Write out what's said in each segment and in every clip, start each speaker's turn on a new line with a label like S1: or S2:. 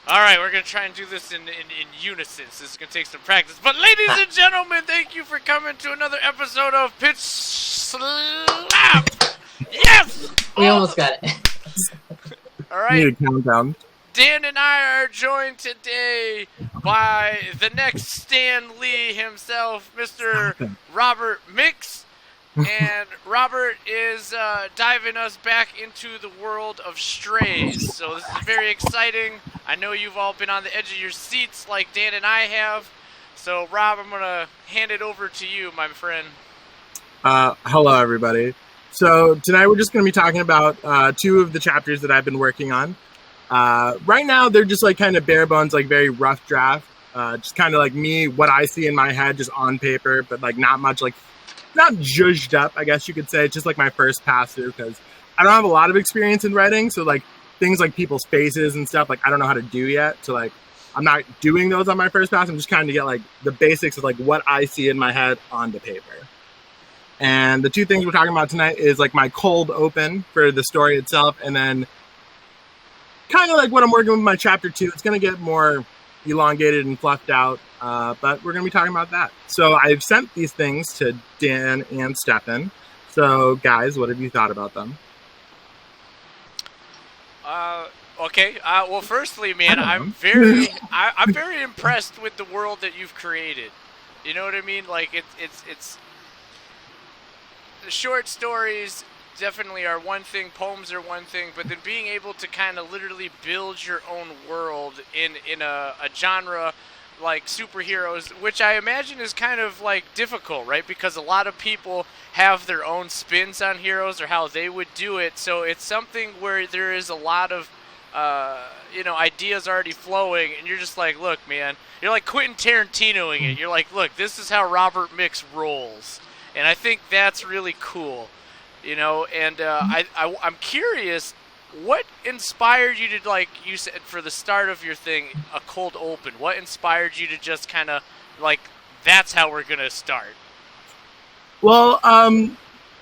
S1: All right, we're going to try and do this in unison. So this is going to take some practice. But ladies and gentlemen, thank you for coming to another episode of Pitch Slap. Yes!
S2: We almost got it.
S1: All right.
S3: Need a countdown.
S1: Dan and I are joined today by the next Stan Lee himself, Mr. Robert Mix. And Robert is diving us back into the world of Strays. So this is very exciting. I know you've all been on the edge of your seats like Dan and I have. So, Rob, I'm going to hand it over to you, my friend.
S3: Hello, everybody. So tonight we're just going to be talking about two of the chapters that I've been working on. Right now, they're just like kind of bare bones, like very rough draft. Just kind of like me, what I see in my head, just on paper, but like not much like, not judged up, I guess you could say. It's just like my first pass through because I don't have a lot of experience in writing. So like things like people's faces and stuff, like I don't know how to do yet. So like I'm not doing those on my first pass. I'm just trying to get like the basics of like what I see in my head onto paper. And the two things we're talking about tonight is like my cold open for the story itself. And then kind of like what I'm working with my chapter 2. It's going to get more elongated and fluffed out. But we're going to be talking about that. So I've sent these things to Dan and Stefan. So guys, what have you thought about them?
S1: Okay. Well, firstly, man, I'm very impressed with the world that you've created. You know what I mean? Like it's the short stories definitely are one thing, poems are one thing, but then being able to kind of literally build your own world in a genre like superheroes, which I imagine is kind of like difficult, right? Because a lot of people have their own spins on heroes or how they would do it, so it's something where there is a lot of ideas already flowing, and you're just like, look, man, you're like Quentin Tarantinoing it. You're like, look, this is how Robert Mix rolls, and I think that's really cool, you know. And I'm curious, what inspired you to, like you said, for the start of your thing, a cold open? What inspired you to just kind of like, that's how we're gonna start?
S3: Well,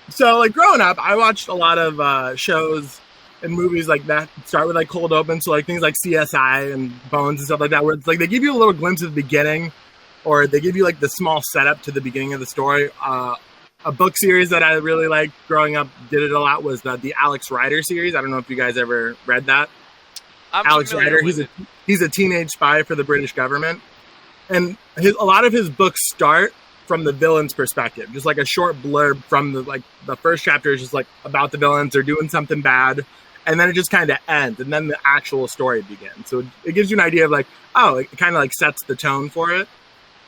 S3: so like growing up, I watched a lot of shows and movies like that start with like cold open. So like things like CSI and Bones and stuff like that, where it's like they give you a little glimpse of the beginning, or they give you like the small setup to the beginning of the story. A book series that I really liked growing up, did it a lot, was the Alex Rider series. I don't know if you guys ever read that. Alex Rider, he's a teenage spy for the British government, and a lot of his books start from the villain's perspective, just like a short blurb from the first chapter is just like about the villains, they're doing something bad, and then it just kind of ends, and then the actual story begins. So it gives you an idea of like, oh, it kind of like sets the tone for it.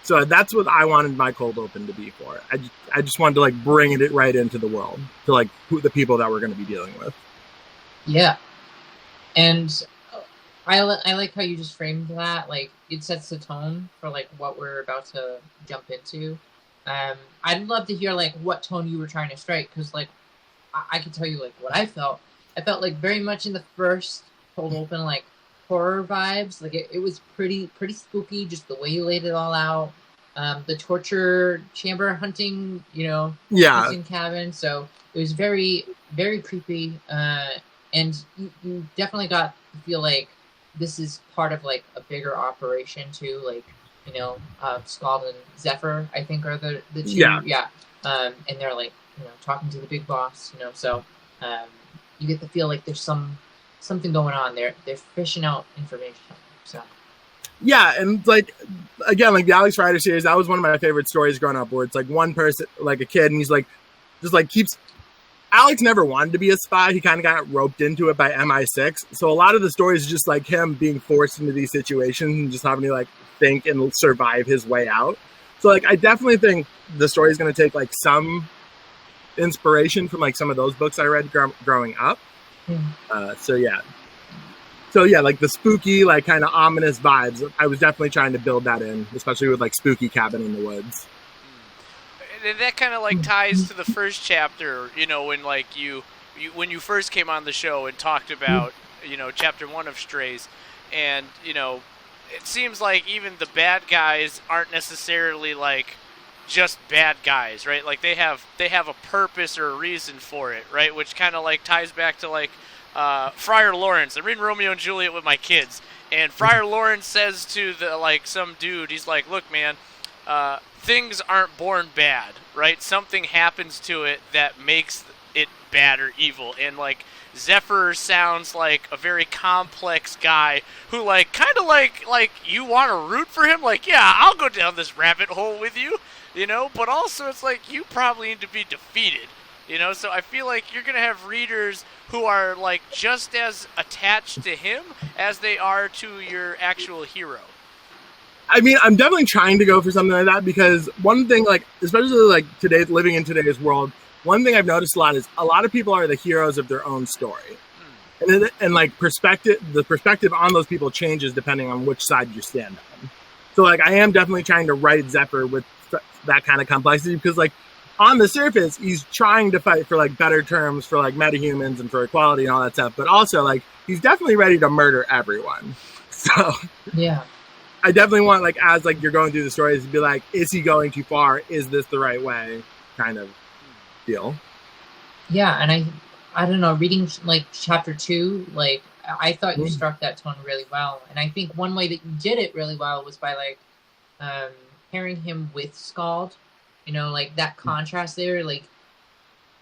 S3: So that's what I wanted my cold open to be for. I just wanted to like bring it right into the world to like the people that we're going to be dealing with.
S2: Yeah, and I like how you just framed that. Like it sets the tone for like what we're about to jump into. I'd love to hear like what tone you were trying to strike, because like I can tell you like what I felt. I felt like very much in the first cold open like horror vibes. Like it was pretty spooky, just the way you laid it all out. The torture chamber hunting, hunting cabin. So it was very, very creepy. And you definitely got to feel like this is part of like a bigger operation too. Like, Scald and Zephyr, I think, are the two. Yeah. And they're like, talking to the big boss, so you get the feel like there's something going on there. They're fishing out information. So
S3: yeah, and like again, like the Alex Rider series, that was one of my favorite stories growing up, where it's like one person, like a kid, and he's like just like keeps. Alex never wanted to be a spy. He kind of got roped into it by MI6. So a lot of the stories is just like him being forced into these situations and just having to like think and survive his way out. So like I definitely think the story is going to take like some inspiration from like some of those books I read growing up. So yeah, like the spooky, like kind of ominous vibes, I was definitely trying to build that in, especially with like Spooky Cabin in the Woods.
S1: And that kind of like ties to the first chapter, when like when you first came on the show and talked about, chapter 1 of Strays, and it seems like even the bad guys aren't necessarily like just bad guys, right? Like they have a purpose or a reason for it, right? Which kind of like ties back to like Friar Lawrence. I'm reading Romeo and Juliet with my kids, And Friar Lawrence says to some dude, he's like, look, man, things aren't born bad, right? Something happens to it that makes it bad or evil. And, like, Zephyr sounds like a very complex guy who, like, kind of like you want to root for him. Like, yeah, I'll go down this rabbit hole with you, you know? But also it's like you probably need to be defeated, you know? So I feel like you're going to have readers who are, like, just as attached to him as they are to your actual hero.
S3: I mean, I'm definitely trying to go for something like that because one thing, like, especially like living in today's world, one thing I've noticed a lot is a lot of people are the heroes of their own story. And like the perspective on those people changes depending on which side you stand on. So like, I am definitely trying to write Zephyr with that kind of complexity because like on the surface, he's trying to fight for like better terms for like metahumans and for equality and all that stuff. But also like, he's definitely ready to murder everyone. So
S2: yeah.
S3: I definitely want, like, as like you're going through the stories to be like, is he going too far? Is this the right way? Kind of deal.
S2: Yeah, and I don't know, reading like chapter 2, like I thought you struck that tone really well. And I think one way that you did it really well was by like pairing him with Scald. You know, like that contrast there, like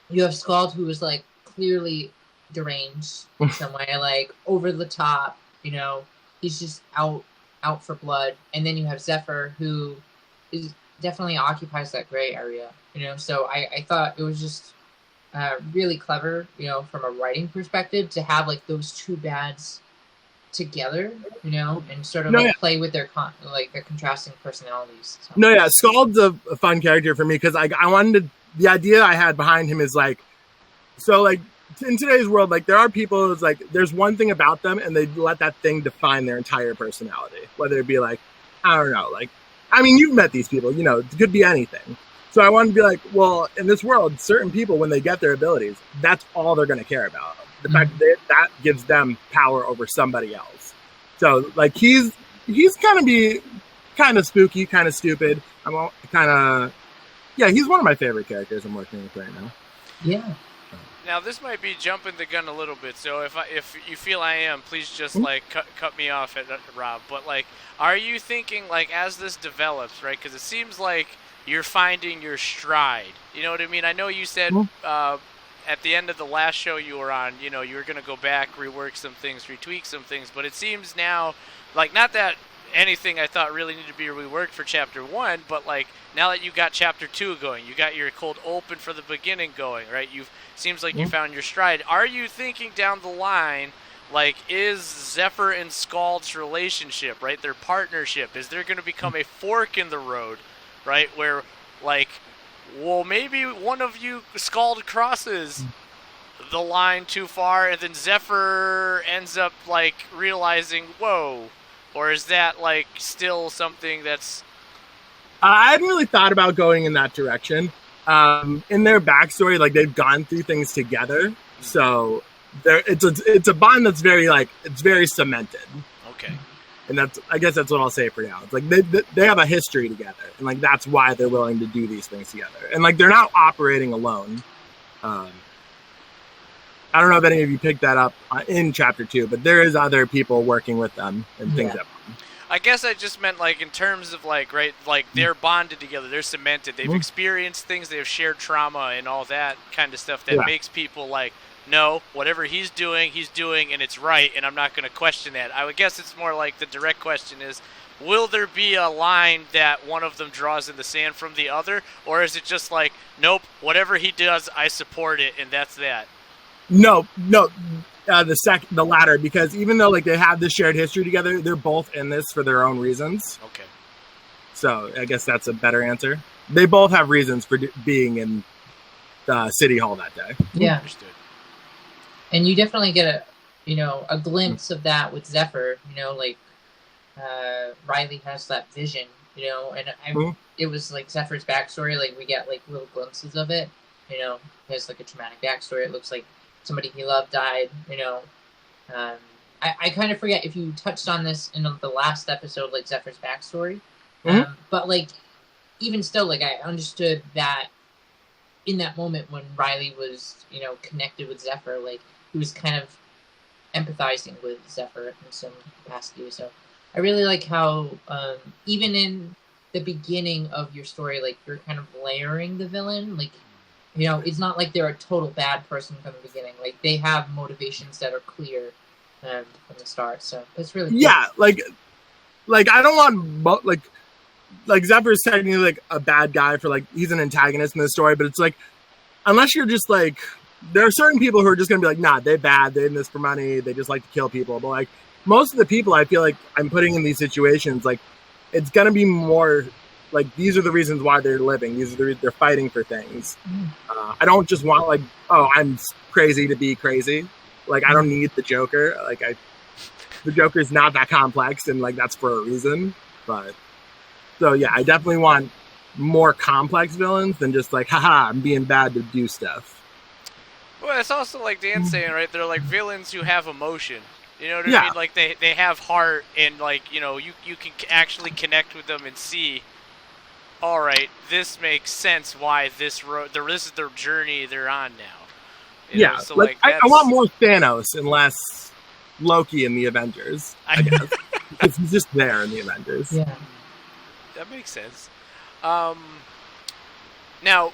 S2: you have Scald who is like clearly deranged in some way, like over the top, you know, he's just out for blood. And then you have Zephyr who is definitely occupies that gray area, you know. So I thought it was just really clever, you know, from a writing perspective to have like those two bads together, you know, and sort of play with their their contrasting personalities. So.
S3: No, yeah, Scald's a fun character for me because I wanted to, the idea I had behind him is like, so like in today's world, like there are people who's like, there's one thing about them and they let that thing define their entire personality, whether it be like, I don't know, like, I mean, you've met these people, you know, it could be anything. So I wanted to be like, well, in this world, certain people, when they get their abilities, that's all they're going to care about. The fact that gives them power over somebody else. So like he's kind of spooky, kind of stupid. He's one of my favorite characters I'm working with right now.
S2: Yeah.
S1: Now this might be jumping the gun a little bit, so if you feel I am, please just like cut me off at Rob. But like, are you thinking like as this develops, right? Because it seems like you're finding your stride. You know what I mean? I know you said at the end of the last show you were on, you know, you were going to go back, rework some things, retweak some things, but it seems now, like, not that anything I thought really needed to be reworked for Chapter 1, but, like, now that you got Chapter 2 going, you got your cold open for the beginning going, right? Seems like you found your stride. Are you thinking down the line, like, is Zephyr and Scald's relationship, right, their partnership, is there going to become a fork in the road, right, where, like, well, maybe one of you, Scald, crosses the line too far, and then Zephyr ends up, like, realizing, whoa. Or is that, like, still something that's...
S3: I hadn't really thought about going in that direction. In their backstory, like, they've gone through things together, so it's a bond that's very, like, it's very cemented.
S1: Okay.
S3: And I guess that's what I'll say for now. It's like they have a history together, and like that's why they're willing to do these things together. And like they're not operating alone. I don't know if any of you picked that up in Chapter 2, but there is other people working with them and things like that.
S1: I guess I just meant like in terms of like, right, like they're bonded together, they're cemented, they've experienced things, they have shared trauma and all that kind of stuff that makes people like, no, whatever he's doing, and it's right, and I'm not going to question that. I would guess it's more like the direct question is, will there be a line that one of them draws in the sand from the other, or is it just like, nope, whatever he does, I support it, and that's that?
S3: No, the latter, because even though like they have this shared history together, they're both in this for their own reasons.
S1: Okay.
S3: So I guess that's a better answer. They both have reasons for being in City Hall that day.
S2: Yeah.
S1: Understood.
S2: And you definitely get a glimpse of that with Zephyr, you know, like Riley has that vision, you know, and it was like Zephyr's backstory, like we get like little glimpses of it, you know, he has like a traumatic backstory. It looks like somebody he loved died, you know. I kind of forget if you touched on this in the last episode, like Zephyr's backstory, but like even still, like I understood that in that moment when Riley was, you know, connected with Zephyr, like he was kind of empathizing with Zephyr in some capacity. So I really like how even in the beginning of your story, like you're kind of layering the villain. Like, you know, it's not like they're a total bad person from the beginning. Like they have motivations that are clear from the start. So that's really cool.
S3: Yeah, like I don't want like Zephyr is technically like a bad guy for like he's an antagonist in the story, but it's like unless you're just like there are certain people who are just gonna be like, nah, they're bad, they're in this for money, they just like to kill people. But like most of the people I feel like I'm putting in these situations, like it's gonna be more like these are the reasons why they're living. These are they're fighting for things. I don't just want like, oh, I'm crazy to be crazy. Like I don't need the Joker. Like the Joker's not that complex, and like that's for a reason. But so yeah, I definitely want more complex villains than just like, haha, I'm being bad to do stuff.
S1: Well, it's also like Dan's saying, right? They're like villains who have emotion. You know what I mean? Like they have heart, and like you know you can actually connect with them and see. All right, this makes sense. Why this road? This is their journey they're on now. You know, so like
S3: I want more Thanos and less Loki in the Avengers. I guess because he's just there in the Avengers.
S2: Yeah,
S1: that makes sense. Now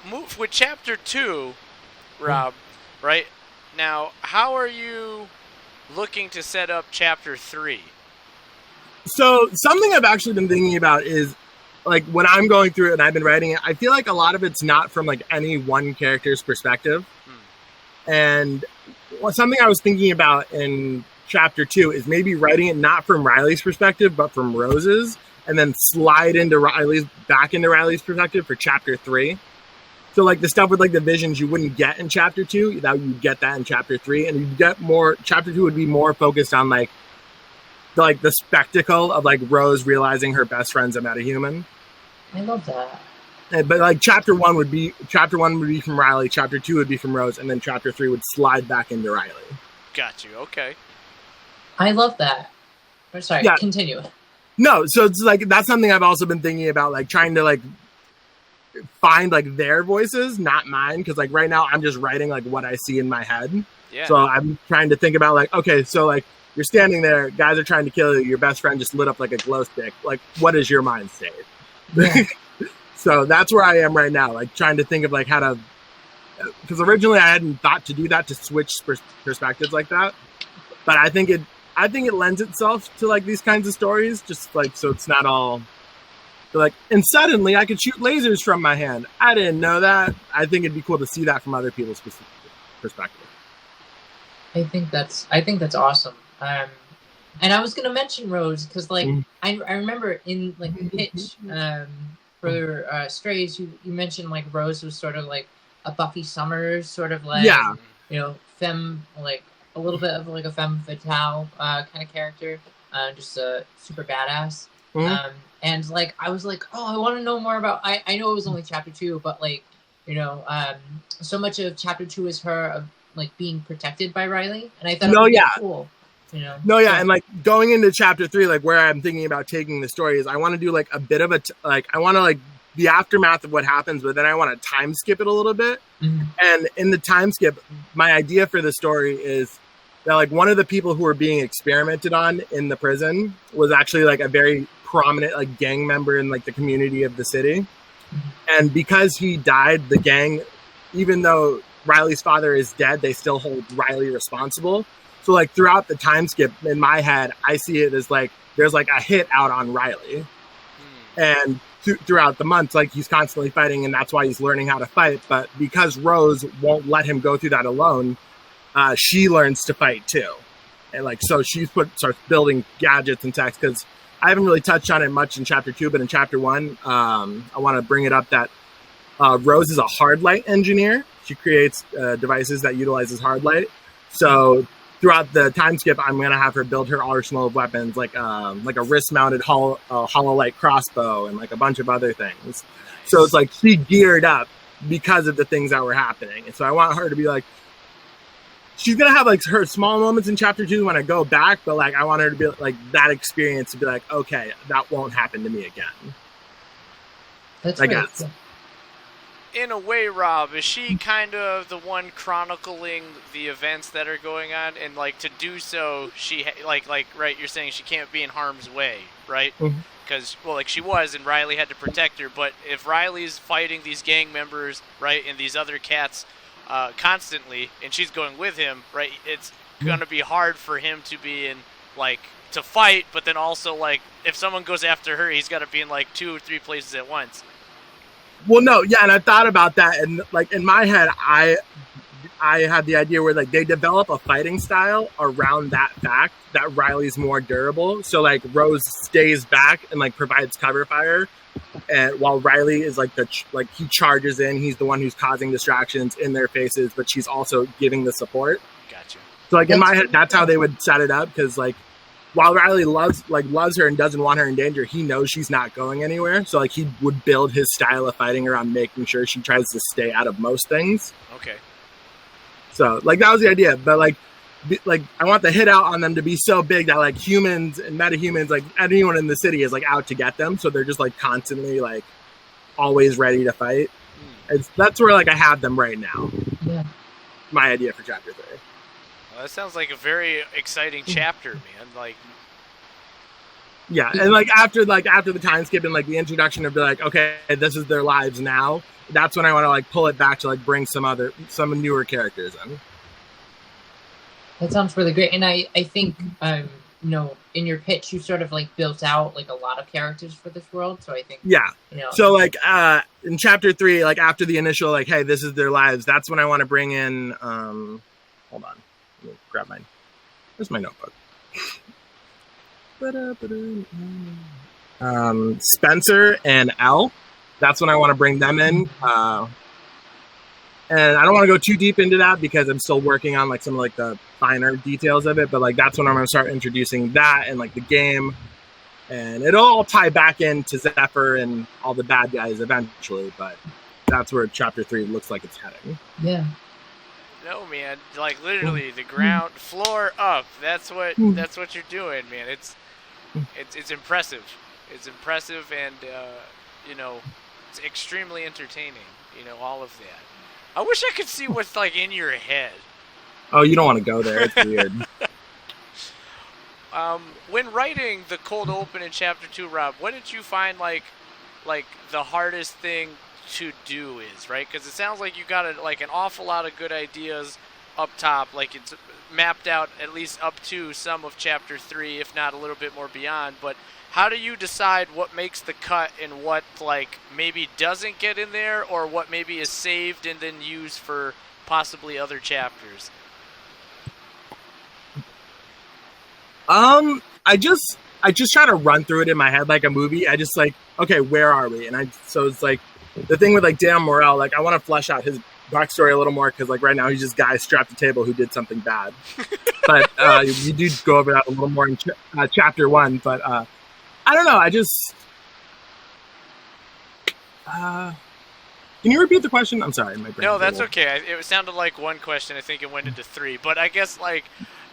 S1: move with Chapter 2, Rob. Right now, how are you looking to set up Chapter 3?
S3: So something I've actually been thinking about is like when I'm going through it and I've been writing it, I feel like a lot of it's not from like any one character's perspective. And something I was thinking about in Chapter 2 is maybe writing it not from Riley's perspective, but from Rose's, and then slide back into Riley's perspective for Chapter 3. So like the stuff with like the visions you wouldn't get in Chapter 2, that you get that in Chapter 3, and you get more. Chapter 2 would be more focused on like the spectacle of like Rose realizing her best friend's a metahuman.
S2: I love that.
S3: But like Chapter 1 would be from Riley, Chapter 2 would be from Rose, and then Chapter 3 would slide back into Riley.
S1: Got you. Okay.
S2: I love that. Oh, sorry, yeah. Continue.
S3: No, so it's like that's something I've also been thinking about, like trying to like find like their voices, not mine, because like right now I'm just writing like what I see in my head.
S1: Yeah.
S3: So I'm trying to think about like, okay, so like you're standing there, guys are trying to kill you, your best friend just lit up like a glow stick. Like, what is your mind state? Yeah. So that's where I am right now, like trying to think of like how to, because originally I hadn't thought to do that, to switch perspectives like that. But I think it lends itself to like these kinds of stories, just like so it's not all like. And suddenly I could shoot lasers from my hand. I didn't know that. I think it'd be cool to see that from other people's perspective.
S2: I think that's awesome. And I was gonna mention Rose because like I remember in like the pitch for Strays, you mentioned like Rose was sort of like a Buffy Summers sort of like you know like a little bit of like a femme fatale kind of character, just super badass. And like I was like, oh, I want to know more about. I know it was only Chapter 2, but like you know, so much of Chapter 2 is her like being protected by Riley, and I thought it was cool. You know? No,
S3: yeah, and like going into Chapter 3, like where I'm thinking about taking the story is I want to do like a bit of I want to like the aftermath of what happens, but then I want to time skip it a little bit. And in the time skip, my idea for the story is that like one of the people who were being experimented on in the prison was actually like a very prominent like gang member in like the community of the city. And because he died, the gang, even though Riley's father is dead, they still hold Riley responsible. So like throughout the time skip in my head, I see it as like there's like a hit out on Riley, and throughout the months, like he's constantly fighting, and that's why he's learning how to fight. But because Rose won't let him go through that alone, she learns to fight too, and like so she starts building gadgets and techs. Because I haven't really touched on it much in Chapter 2, but in Chapter 1, I want to bring it up that Rose is a hard light engineer. She creates devices that utilizes hard light. So throughout the time skip, I'm going to have her build her arsenal of weapons, like a wrist-mounted hololight crossbow and like a bunch of other things. So it's like she geared up because of the things that were happening. And so I want her to be like, she's going to have like her small moments in Chapter 2 when I go back, but like I want her to be like that experience to be like, okay, that won't happen to me again.
S2: That's right.
S1: in a way, Rob, is she kind of the one chronicling the events that are going on, and like to do so, she like right? You're saying she can't be in harm's way, right? Because well, like she was, and Riley had to protect her. But if Riley's fighting these gang members, right, and these other cats constantly, and she's going with him, right? It's gonna be hard for him to be in like to fight, but then also like if someone goes after her, he's got to be in like 2 or 3 places at once.
S3: Well, no, yeah, and I thought about that, and like in my head, I had the idea where like they develop a fighting style around that fact that Riley's more durable. So like Rose stays back and like provides cover fire, and while Riley is like he charges in, he's the one who's causing distractions in their faces, but she's also giving the support.
S1: Gotcha.
S3: So like in my head, that's how they would set it up, because like while Riley loves her and doesn't want her in danger, he knows she's not going anywhere. So like he would build his style of fighting around making sure she tries to stay out of most things.
S1: Okay.
S3: So like that was the idea, but like I want the hit out on them to be so big that like humans and metahumans, like anyone in the city is like out to get them. So they're just like constantly like always ready to fight. That's where like I have them right now.
S2: Yeah.
S3: My idea for chapter 3.
S1: Well, that sounds like a very exciting chapter, man. Like,
S3: yeah, and like after the time skip and like the introduction of like, okay, this is their lives now. That's when I want to like pull it back to like bring some newer characters in.
S2: That sounds really great, and I think you know, in your pitch you sort of like built out like a lot of characters for this world. So I think you know.
S3: So like in chapter 3, like after the initial like, hey, this is their lives. That's when I want to bring in. Hold on. Let me grab mine. Where's my notebook? Spencer and Elle. That's when I want to bring them in. And I don't want to go too deep into that because I'm still working on like some of like the finer details of it. But like that's when I'm going to start introducing that and like the game, and it'll all tie back into Zephyr and all the bad guys eventually. But that's where chapter 3 looks like it's heading.
S2: Yeah.
S1: No, man, like literally the ground floor up. That's what you're doing, man. It's impressive. It's impressive, and you know, it's extremely entertaining. You know, all of that. I wish I could see what's like in your head.
S3: Oh, you don't want to go there. It's weird.
S1: When writing the cold open in chapter 2, Rob, what did you find like the hardest thing to do is, right? Because it sounds like you got like an awful lot of good ideas up top, like it's mapped out at least up to some of chapter 3, if not a little bit more beyond. But how do you decide what makes the cut and what like maybe doesn't get in there, or what maybe is saved and then used for possibly other chapters?
S3: I just try to run through it in my head like a movie. I just like, okay, where are we? And so it's like the thing with like Dan Morrell, like I want to flesh out his backstory a little more, because like right now he's just a guy strapped to the table who did something bad. But you do go over that a little more in chapter 1. But I don't know. I just can you repeat the question? I'm sorry, my brain.
S1: No, that's okay. It sounded like one question. I think it went into 3. But I guess like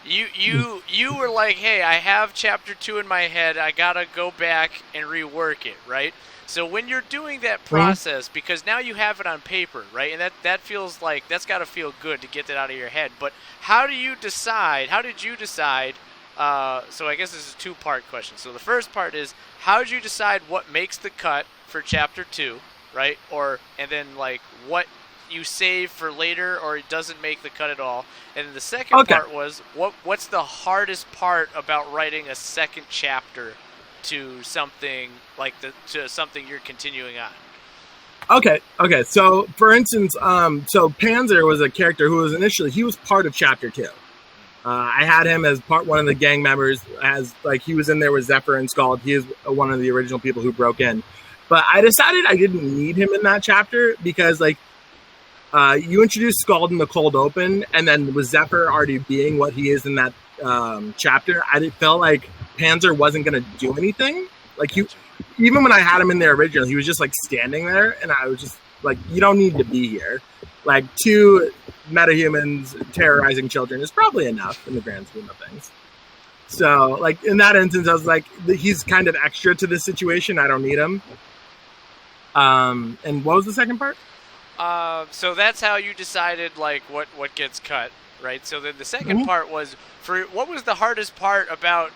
S1: you were like, hey, I have chapter 2 in my head. I gotta go back and rework it, right? So when you're doing that process, because now you have it on paper, right? And that feels like, that's got to feel good to get that out of your head. But how did you decide, so I guess this is a 2-part question. So the first part is, how did you decide what makes the cut for chapter 2, right? And then like what you save for later, or it doesn't make the cut at all. And then the second part was, what's the hardest part about writing a second chapter to something like to something you're continuing on?
S3: Okay. So for instance, so Panzer was a character who he was part of chapter 2. I had him as one of the gang members, as like he was in there with Zephyr and Scald. He is one of the original people who broke in. But I decided I didn't need him in that chapter because like you introduced Scald in the cold open, and then with Zephyr already being what he is in that chapter, I felt like Panzer wasn't going to do anything. Like even when I had him in there originally, he was just like standing there, and I was just like, you don't need to be here. Like 2 metahumans terrorizing children is probably enough in the grand scheme of things. So like in that instance, I was like, he's kind of extra to this situation. I don't need him. And what was the second part?
S1: So that's how you decided like what gets cut, right? So then the second part was for what was the hardest part about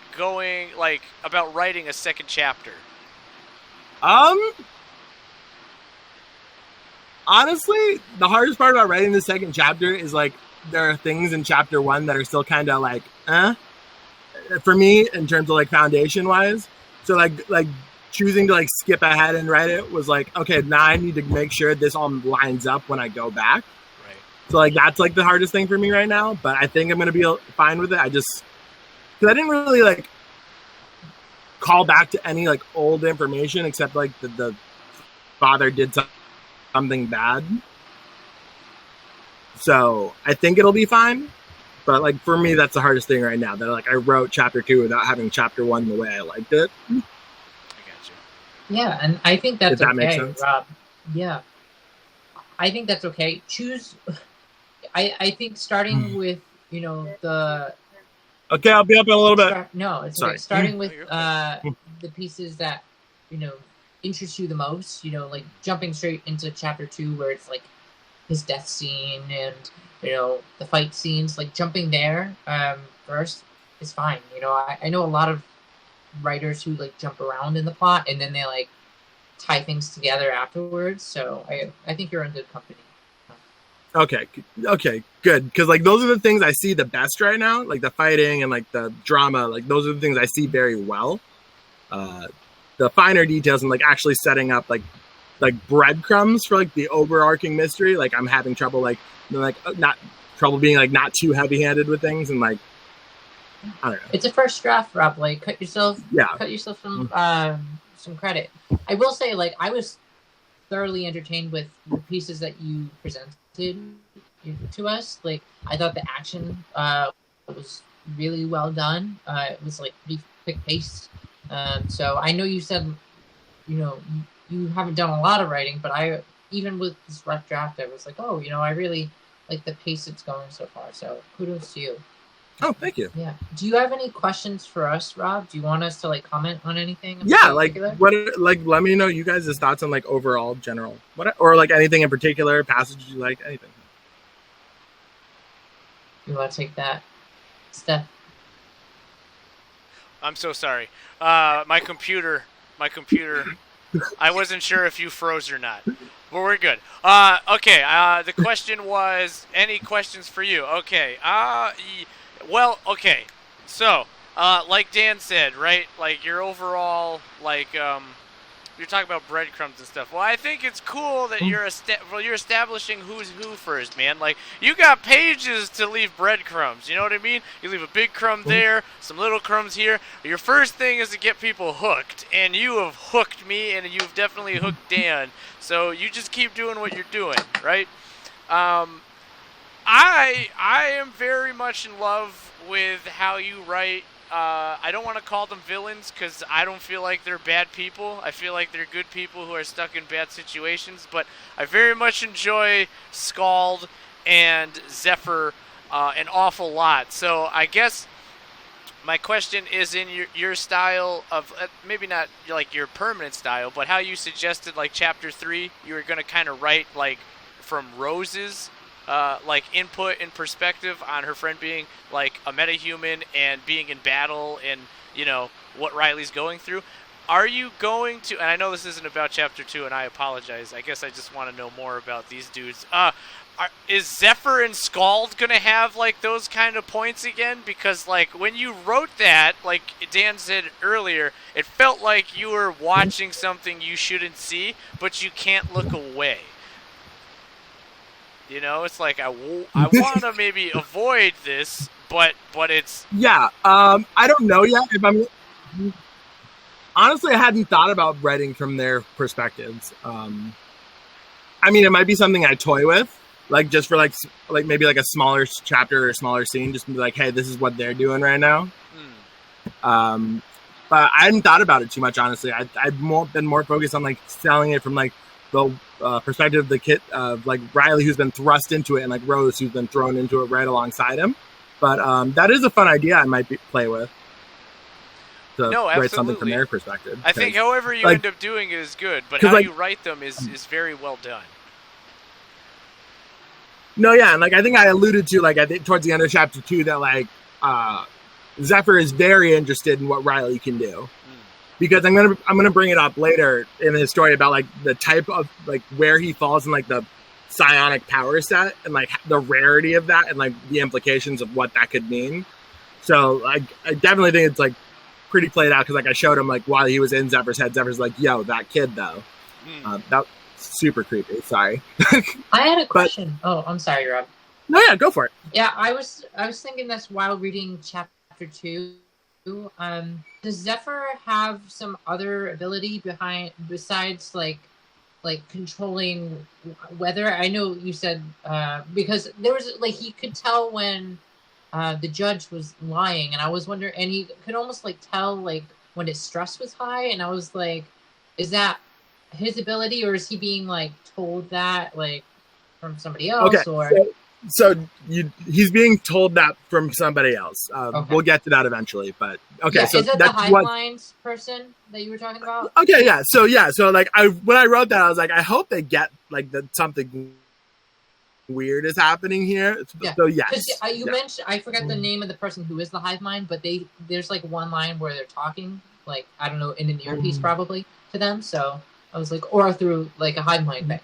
S1: about writing a second chapter?
S3: Honestly, the hardest part about writing the second chapter is like there are things in chapter 1 that are still kind of like for me in terms of like foundation wise. So like choosing to like skip ahead and write it was like, okay, now I need to make sure this all lines up when I go back.
S1: Right.
S3: So like that's like the hardest thing for me right now, but I think I'm gonna be fine with it. Because I didn't really like call back to any like old information except like the father did something bad. So I think it'll be fine. But like for me, that's the hardest thing right now. That like I wrote chapter 2 without having chapter 1 the way I liked it.
S1: I got you.
S2: Yeah, and I think that's
S3: that
S2: okay,
S3: make sense?
S2: Rob. Yeah, I think that's okay. Choose. I think starting with the.
S3: Okay, I'll be up in a little bit.
S2: No, it's
S3: Sorry.
S2: okay. Starting with
S1: Okay.
S2: the pieces that interest you the most. Like jumping straight into chapter 2 where it's like his death scene and the fight scenes. Like jumping there first is fine. I know a lot of writers who like jump around in the plot and then they like tie things together afterwards. So I think you're in good company.
S3: Okay, good. Because like those are the things I see the best right now, like the fighting and like the drama. Like those are the things I see very well. The finer details and like actually setting up like breadcrumbs for like the overarching mystery. Like I'm having trouble not being like not too heavy-handed with things and like I don't know.
S2: It's a first draft, Rob. Like cut yourself some credit. I will say like I was thoroughly entertained with the pieces that you presented to us. Like I thought the action was really well done. It was like pretty quick paced. So I know you said you haven't done a lot of writing, but I even with this rough draft I was like, I really like the pace it's going so far. So kudos to you.
S3: Oh, thank you.
S2: Yeah. Do you have any questions for us, Rob? Do you want us to like comment on anything?
S3: Yeah, like let me know you guys' thoughts on like overall general or like anything in particular, passages you like, anything.
S2: You want to take that, Steph?
S1: I'm so sorry. My computer. I wasn't sure if you froze or not. But we're good. Okay. The question was, any questions for you? Okay. Well, okay. So, like Dan said, right? Like your overall, like, you're talking about breadcrumbs and stuff. Well, I think it's cool that you're establishing who's who first, man. Like you got pages to leave breadcrumbs. You know what I mean? You leave a big crumb there, some little crumbs here. Your first thing is to get people hooked, and you have hooked me, and you've definitely hooked Dan. So you just keep doing what you're doing, right? I am very much in love with how you write. I don't want to call them villains because I don't feel like they're bad people. I feel like they're good people who are stuck in bad situations. But I very much enjoy Skald and Zephyr an awful lot. So I guess my question is in your style of maybe not like your permanent style, but how you suggested like chapter 3, you were going to kind of write like from Rose's like input and perspective on her friend being like a metahuman and being in battle and what Riley's going through. Are you going to, and I know this isn't about chapter 2 and I apologize, I guess I just want to know more about these dudes. Is Zephyr and Skald gonna have like those kind of points again? Because like when you wrote that, like Dan said earlier, it felt like you were watching something you shouldn't see, but you can't look away. It's like I want to maybe avoid this, but it's...
S3: Yeah, I don't know yet if I'm... Honestly, I hadn't thought about writing from their perspectives. I mean, it might be something I toy with, like just for like maybe like a smaller chapter or a smaller scene, just to be like, hey, this is what they're doing right now. But I hadn't thought about it too much, honestly. I've been more focused on like selling it from like the perspective of the kid of like Riley, who's been thrust into it, and like Rose, who's been thrown into it right alongside him. But that is a fun idea I might play with. To write something from their perspective.
S1: I think however you end up doing it is good, but how you write them is very well done.
S3: No, yeah, and like I think I alluded to, like I think towards the end of chapter 2 that like Zephyr is very interested in what Riley can do, because I'm gonna bring it up later in his story about like the type of like where he falls in like the psionic power set and like the rarity of that and like the implications of what that could mean. So like I definitely think it's like pretty played out, because like I showed him like while he was in Zephyr's head, Zephyr's like, yo, that kid though. That super creepy. Sorry.
S2: I had a question. I'm sorry, Rob.
S3: No, yeah, go for it.
S2: Yeah, I was thinking this while reading chapter 2. Does Zephyr have some other ability besides like controlling weather? I know you said because there was like he could tell when the judge was lying, and I was wondering, and he could almost like tell like when his stress was high, and I was like, is that his ability, or is he being like told that like from somebody else?
S3: Okay,
S2: or
S3: so he's being told that from somebody else. We'll get to that eventually, but okay.
S2: Yeah,
S3: so
S2: is that
S3: that's
S2: the Hive Minds person that you were talking about?
S3: Okay, yeah. So like when I wrote that, I was like, I hope they get like that something weird is happening here.
S2: Yeah.
S3: So yes,
S2: you mentioned, I forgot the name of the person who is the Hive Mind, but there's like one line where they're talking, like I don't know, in an earpiece probably to them. So I was like, or through like a Hive Mind bench,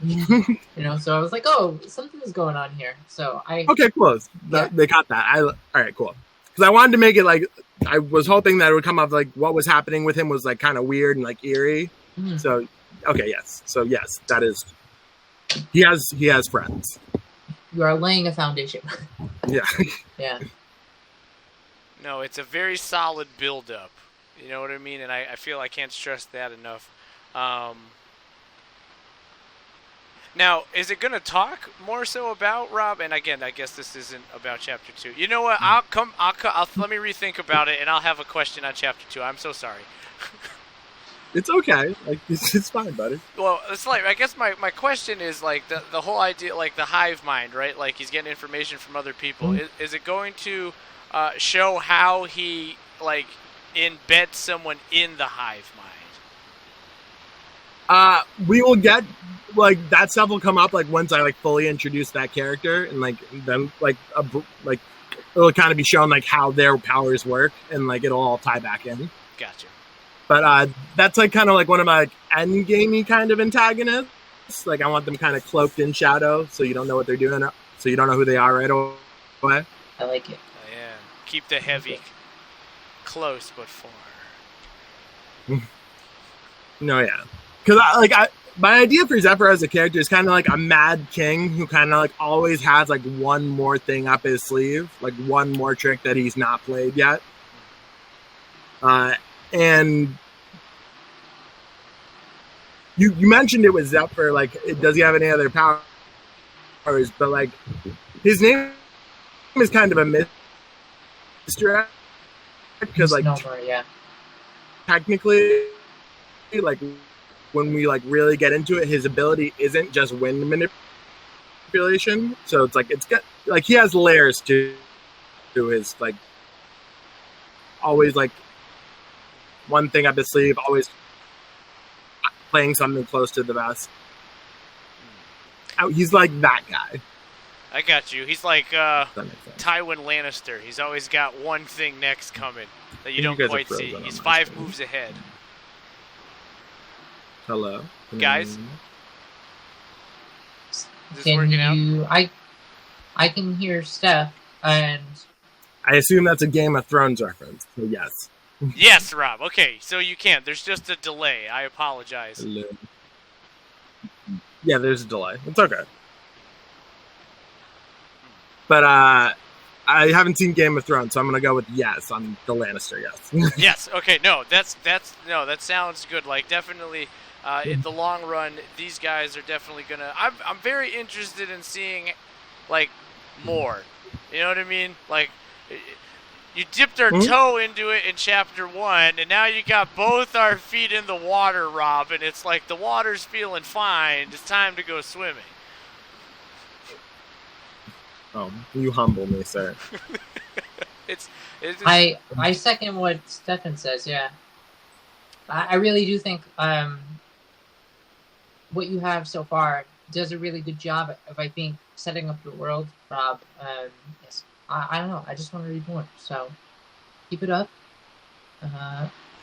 S2: So I was like, oh, something is going on here. So
S3: okay, cool. They got that. All right, cool. Because I wanted to make it like I was hoping that it would come up like what was happening with him was like kind of weird and like eerie. Mm-hmm. So okay, yes. So yes, that is. He has friends.
S2: You are laying a foundation.
S3: Yeah.
S2: Yeah.
S1: No, it's a very solid build-up. You know what I mean? And I feel I can't stress that enough. Now, is it going to talk more so about Rob? And again, I guess this isn't about chapter 2. You know what? I'll let me rethink about it, and I'll have a question on chapter 2. I'm so sorry.
S3: It's okay. Like it's fine, buddy.
S1: Well, it's like I guess my question is like the whole idea, like the hive mind, right? Like he's getting information from other people. Mm-hmm. Is it going to show how he like embeds someone in the hive mind?
S3: We will get like that stuff will come up like once I like fully introduce that character, and like then like it'll kind of be shown like how their powers work, and like it'll all tie back in.
S1: Gotcha.
S3: But that's like kind of like one of my like, end gamey kind of antagonists. Like I want them kind of cloaked in shadow, so you don't know what they're doing, so you don't know who they are right away.
S2: I like it.
S1: Yeah, keep the heavy close but far.
S3: No, yeah, because my idea for Zephyr as a character is kind of like a mad king who kind of like always has like one more thing up his sleeve, like one more trick that he's not played yet. And you mentioned it with Zephyr, like, does he have any other powers? But, like, his name is kind of a mystery. Because, like, technically, like, when we, like, really get into it, his ability isn't just wind manipulation. So it's, like, it's got, like, he has layers to his, like, always, like, one thing up his sleeve, always playing something close to the vest. He's like that guy.
S1: I got you. He's like Tywin Lannister. He's always got one thing next coming that you don't quite see. He's 5 moves ahead.
S3: Hello?
S1: Guys? Is this working out?
S2: I can hear Steph, and
S3: I assume that's a Game of Thrones reference, so yes.
S1: Yes, Rob. Okay, so you can't. There's just a delay. I apologize.
S3: Hello. Yeah, there's a delay. It's okay. But I haven't seen Game of Thrones, so I'm gonna go with yes on the Lannister. Yes.
S1: Yes. Okay. No, that sounds good. Like definitely, in the long run, these guys are definitely gonna. I'm very interested in seeing, like, more. You know what I mean? Like. You dipped our toe into it in chapter 1, and now you got both our feet in the water, Rob, and it's like the water's feeling fine. It's time to go swimming.
S3: Oh, you humble me, sir.
S1: it's
S2: I second what Stefan says, yeah. I really do think what you have so far does a really good job of, I think, setting up your world, Rob. Yes, I don't know. I just want to read more. So keep it up.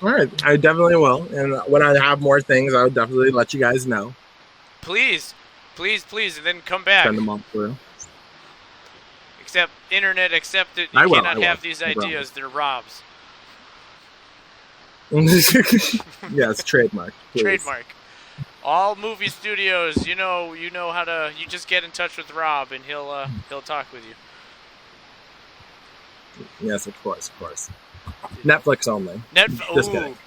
S3: All right, I definitely will. And when I have more things, I'll definitely let you guys know.
S1: Please, please, please, and then come back.
S3: Send them all through.
S1: Except internet, accept it.
S3: I
S1: You
S3: will,
S1: cannot
S3: I will.
S1: have these
S3: I promise.
S1: ideas. They're Rob's.
S3: Yes, trademark. Please.
S1: Trademark. All movie studios, you know how to. You just get in touch with Rob, and he'll talk with you.
S3: Yes, of course. Netflix only. Just kidding.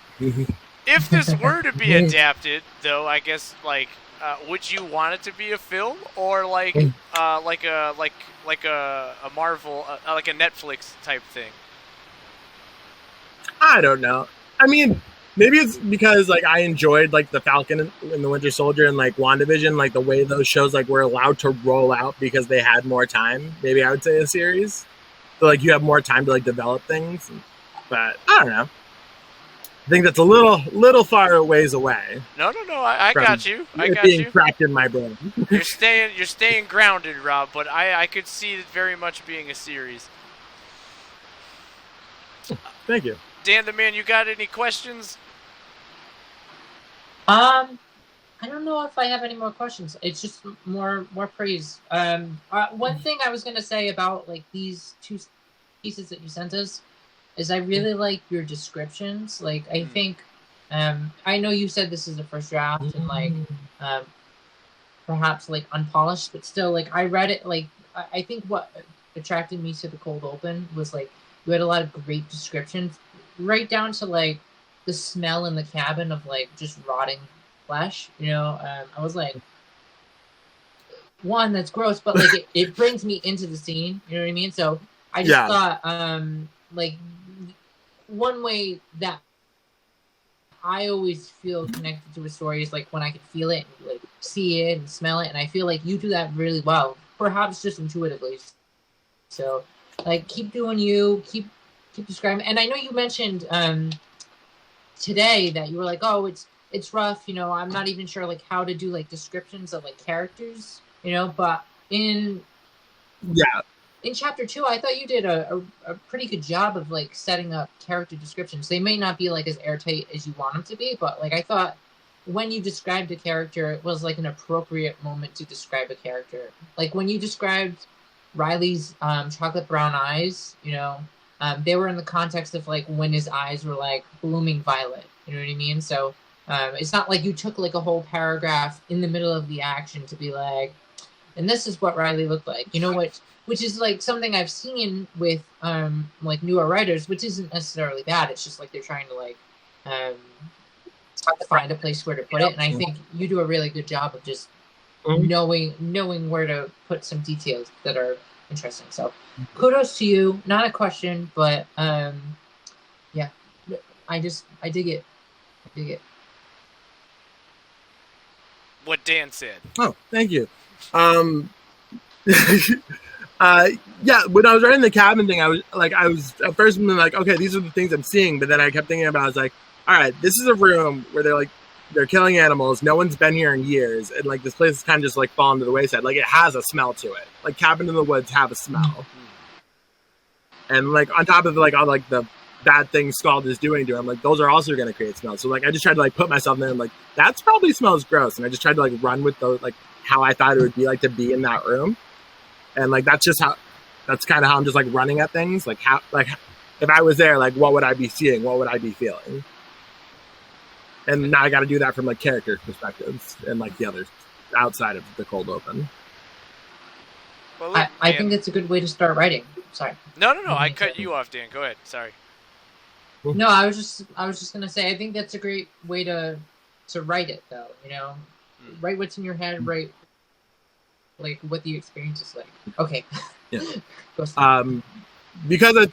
S1: If this were to be adapted, though, I guess would you want it to be a film or like a Marvel, like a Netflix type thing?
S3: I don't know. I mean, maybe it's because like I enjoyed like the Falcon and the Winter Soldier and like WandaVision, like the way those shows like were allowed to roll out because they had more time. Maybe I would say a series. So like you have more time to like develop things. But I don't know. I think that's a little far ways away.
S1: No. I got you. I got
S3: being
S1: you.
S3: trapped in my brain.
S1: You're staying grounded, Rob. But I could see it very much being a series.
S3: Thank you.
S1: Dan the Man, you got any questions?
S2: I don't know if I have any more questions. It's just more praise. One thing I was gonna say about like these two pieces that you sent us is I really like your descriptions. Like I think, I know you said this is the first draft and like, perhaps like unpolished, but still like I read it. Like I think what attracted me to the cold open was like you had a lot of great descriptions, right down to like the smell in the cabin of like just rotting flesh. I was like, one, that's gross, but like it brings me into the scene. You know what I mean? So I just thought, like one way that I always feel connected to a story is like when I can feel it, and, like see it and smell it, and I feel like you do that really well, perhaps just intuitively. So, like, keep doing you, keep describing. And I know you mentioned today that you were like, oh, it's rough. I'm not even sure like how to do like descriptions of like characters. But in chapter 2, I thought you did a pretty good job of like setting up character descriptions. They may not be like as airtight as you want them to be, but like I thought when you described a character, it was like an appropriate moment to describe a character. Like when you described Riley's chocolate brown eyes, they were in the context of like when his eyes were like blooming violet. You know what I mean? So it's not like you took like a whole paragraph in the middle of the action to be like, and this is what Riley looked like. Which is like something I've seen with like newer writers, which isn't necessarily bad. It's just like they're trying to like find a place where to put it. And I think you do a really good job of just knowing where to put some details that are interesting. So kudos to you. Not a question, but yeah, I dig it.
S1: What Dan said.
S3: Oh, thank you. Yeah, when I was writing the cabin thing, I was at first like, okay, these are the things I'm seeing, but then I kept thinking about, I was like, all right, this is a room where they're killing animals. No one's been here in years, and like this place is kind of just like fallen to the wayside. Like it has a smell to it. Like cabin in the woods have a smell, and like on top of like all like the bad things Scald is doing to him, like those are also going to create smells. So like I just tried to like put myself in there and like that's probably smells gross, and I just tried to like run with those like how I thought it would be like to be in that room. And like that's kind of how I'm just like running at things. Like how, like if I was there, like what would I be seeing? What would I be feeling? And now I got to do that from like character perspectives and like the others outside of the cold open.
S1: Well, look,
S2: I think it's a good way to start writing. Sorry.
S1: No. I cut you off, Dan. Go ahead. Sorry.
S2: No, I was just gonna say I think that's a great way to write it though. Write what's in your head. Write like what the experience is like. Okay.
S3: Yeah. Because I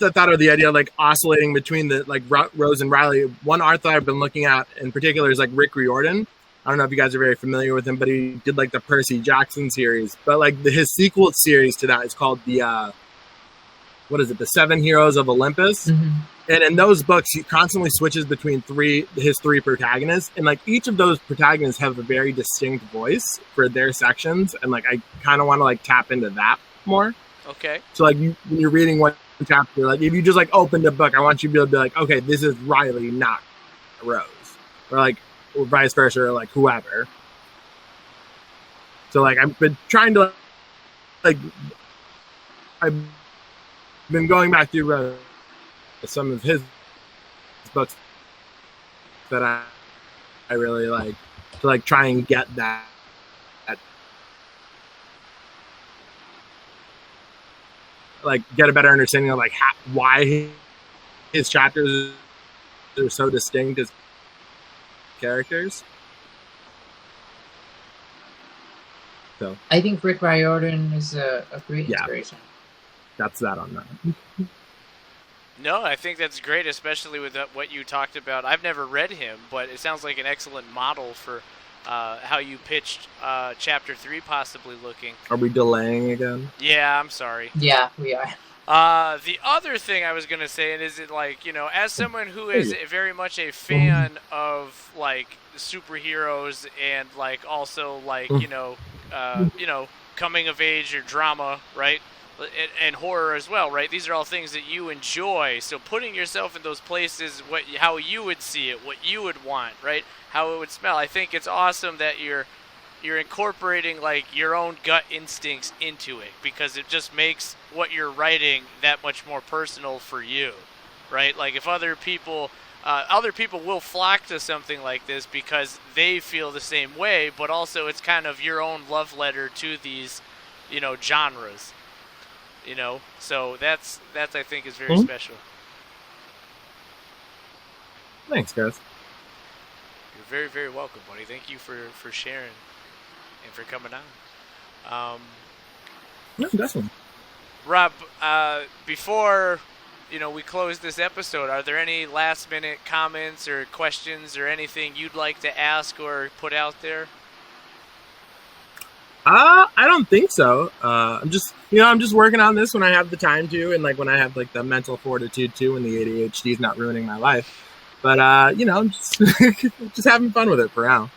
S3: thought of the idea of like oscillating between the like Rose and Riley. One author I've been looking at in particular is like Rick Riordan. I don't know if you guys are very familiar with him, but he did like the Percy Jackson series. But like his sequel series to that is called the what is it, the 7 Heroes of Olympus.
S2: Mhm.
S3: And in those books, he constantly switches between his three protagonists, and like each of those protagonists have a very distinct voice for their sections, and like I kind of want to like tap into that more.
S1: Okay.
S3: So like when you're reading one chapter, like if you just like opened a book, I want you to be able to be like, okay, this is Riley, not Rose, or like or vice versa, or like whoever. So like I've been trying to like I've been going back through some of his books that I really like to like try and get that like get a better understanding of like why his chapters are so distinct as characters. So
S2: I think Rick Riordan is a great
S3: Yeah.
S2: inspiration.
S3: that's that on that.
S1: No, I think that's great, especially with what you talked about. I've never read him, but it sounds like an excellent model for how you pitched Chapter 3 possibly looking.
S3: Are we delaying again?
S1: Yeah, I'm sorry.
S2: Yeah, we are.
S1: The other thing I was going to say, and is it like, you know, as someone who is very much a fan of, like, superheroes and, like, also, like, you know, coming of age or drama, right? And horror as well, right? These are all things that you enjoy. So putting yourself in those places, how you would see it, what you would want, right? How it would smell. I think it's awesome that you're incorporating like your own gut instincts into it, because it just makes what you're writing that much more personal for you, right? Like if other people will flock to something like this because they feel the same way, but also it's kind of your own love letter to these, you know, genres. You know, so that's I think is very special.
S3: Thanks, guys.
S1: You're very, very welcome, buddy. Thank you for sharing and for coming on.
S3: No, definitely.
S1: Rob, before we close this episode, are there any last minute comments or questions or anything you'd like to ask or put out there?
S3: I don't think so. I'm just working on this when I have the time to, and like when I have like the mental fortitude to, and the ADHD is not ruining my life. But I'm just just having fun with it for now.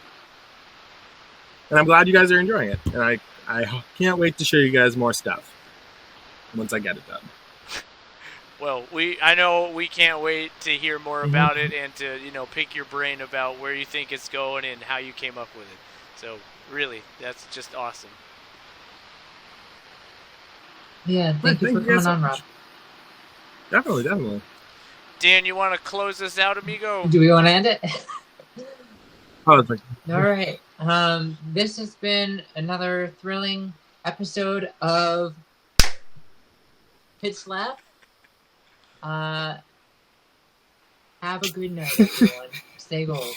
S3: And I'm glad you guys are enjoying it. And I can't wait to show you guys more stuff once I get it done.
S1: Well, I know we can't wait to hear more about it and to pick your brain about where you think it's going and how you came up with it. So. Really, that's just awesome.
S2: Yeah, thank you for coming on, Rob.
S3: Definitely.
S1: Dan, you want to close this out, amigo?
S2: Do we want to end it?
S3: Oh, it's like...
S2: All right. This has been another thrilling episode of Pit Slap. Have a good night, everyone. Stay gold.